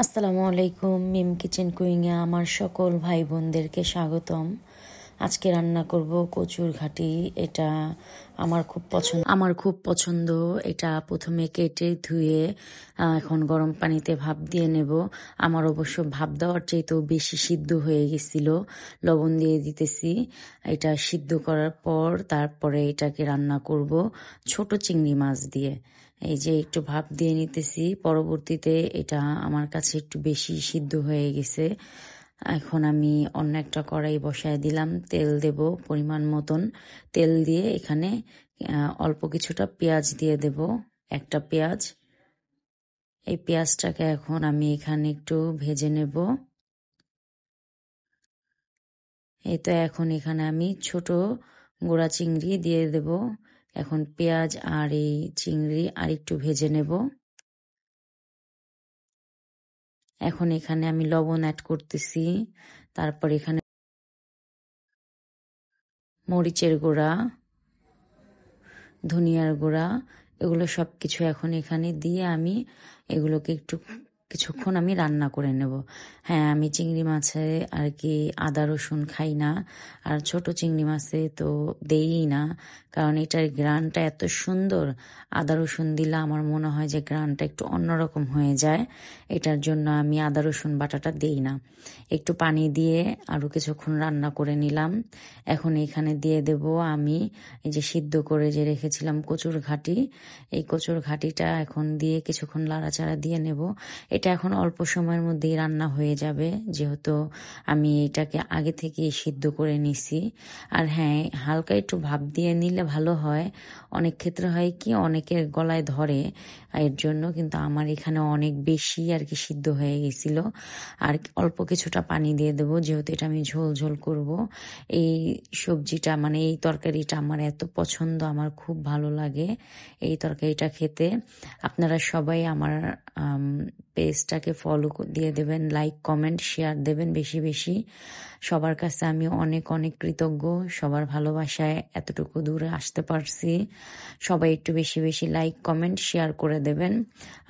আসসালামু আলাইকুম। মিম কিচেন কুইংয়ে আমার সকল ভাই বোনদেরকে স্বাগতম। আজকে রান্না করব কচুর ঘাটি। এটা আমার খুব পছন্দ। এটা প্রথমে কেটে ধুয়ে এখন গরম পানিতে ভাপ দিয়ে নেব। আমার অবশ্য ভাপ দেওয়ার চাইতেও বেশি সিদ্ধ হয়ে গেছিল। লবণ দিয়ে দিতেছি। এটা সিদ্ধ করার পর তারপরে এটাকে রান্না করব ছোট চিংড়ি মাছ দিয়ে। এই যে একটু ভাপ দিয়ে নিতেছি, পরবর্তীতে এটা আমার কাছে একটু বেশি সিদ্ধ হয়ে গেছে। এখন আমি অন্য একটা কড়াই বসায় দিলাম, তেল দেব পরিমাণ মতন। তেল দিয়ে এখানে অল্প কিছুটা পেঁয়াজ দিয়ে দেব, একটা পেঁয়াজ। এই পেঁয়াজটাকে এখন আমি এখানে একটু ভেজে নেব। এই তো এখন এখানে আমি ছোট গোড়া চিংড়ি দিয়ে দেব। এখন পেঁয়াজ আর এই চিংড়ি আর একটু ভেজে নেব। এখন এখানে আমি লবণ অ্যাড করতেছি। তারপর এখানে মরিচের গুঁড়া, ধনিয়ার গুঁড়া, এগুলো সব কিছু এখন এখানে দিয়ে আমি এগুলোকে কিছুক্ষণ আমি রান্না করে নেব। হ্যাঁ, আমি চিংড়ি মাছে আর কি আদা রসুন খাই না, আর ছোট চিংড়ি মাছে তো দেই না, কারণ এটার গ্রানটা এত সুন্দর। আদা রসুন দিলে আমার মনে হয় যে গ্রানটা একটু অন্যরকম হয়ে যায়। এটার জন্য আমি আদা রসুন বাটাটা দেই না। একটু পানি দিয়ে আরও কিছুক্ষণ রান্না করে নিলাম। এখন এখানে দিয়ে দেব আমি এই যে সিদ্ধ করে যে রেখেছিলাম কচুর ঘাটি। এই কচুর ঘাটিটা এখন দিয়ে কিছুক্ষণ লাড়াচাড়া দিয়ে নেব। এটা এখন অল্প সময়ের মধ্যেই রান্না হয়ে যাবে, যেহেতু আমি এটাকে আগে থেকেই সিদ্ধ করে নিছি। আর হ্যাঁ, হালকা একটু ভাপ দিয়ে নিলে ভালো হয়। অনেক ক্ষেত্রে হয় কি, অনেকের গলায় ধরে, এর জন্য কিন্তু আমার এখানে অনেক বেশি আর কি সিদ্ধ হয়ে গেছিল। আর অল্প কিছুটা পানি দিয়ে দেবো, যেহেতু এটা আমি ঝোল ঝোল করব। এই সবজিটা মানে এই তরকারিটা আমার এত পছন্দ, আমার খুব ভালো লাগে এই তরকারিটা খেতে। আপনারা সবাই আমার পেজটাকে ফলো দিয়ে দেবেন, লাইক কমেন্ট শেয়ার দেবেন বেশি বেশি। সবার কাছে আমি অনেক অনেক কৃতজ্ঞ, সবার ভালোবাসায় এতটুকু দূরে আসতে পারছি। সবাই একটু বেশি বেশি লাইক কমেন্ট শেয়ার করে দেবেন।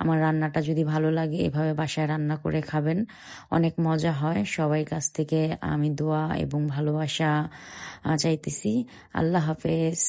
আমার রান্নাটা যদি ভালো লাগে এভাবে বাসায় রান্না করে খাবেন, অনেক মজা হয়। সবাই কাছ থেকে আমি দোয়া এবং ভালোবাসা চাইতেছি। আল্লাহ হাফেজ।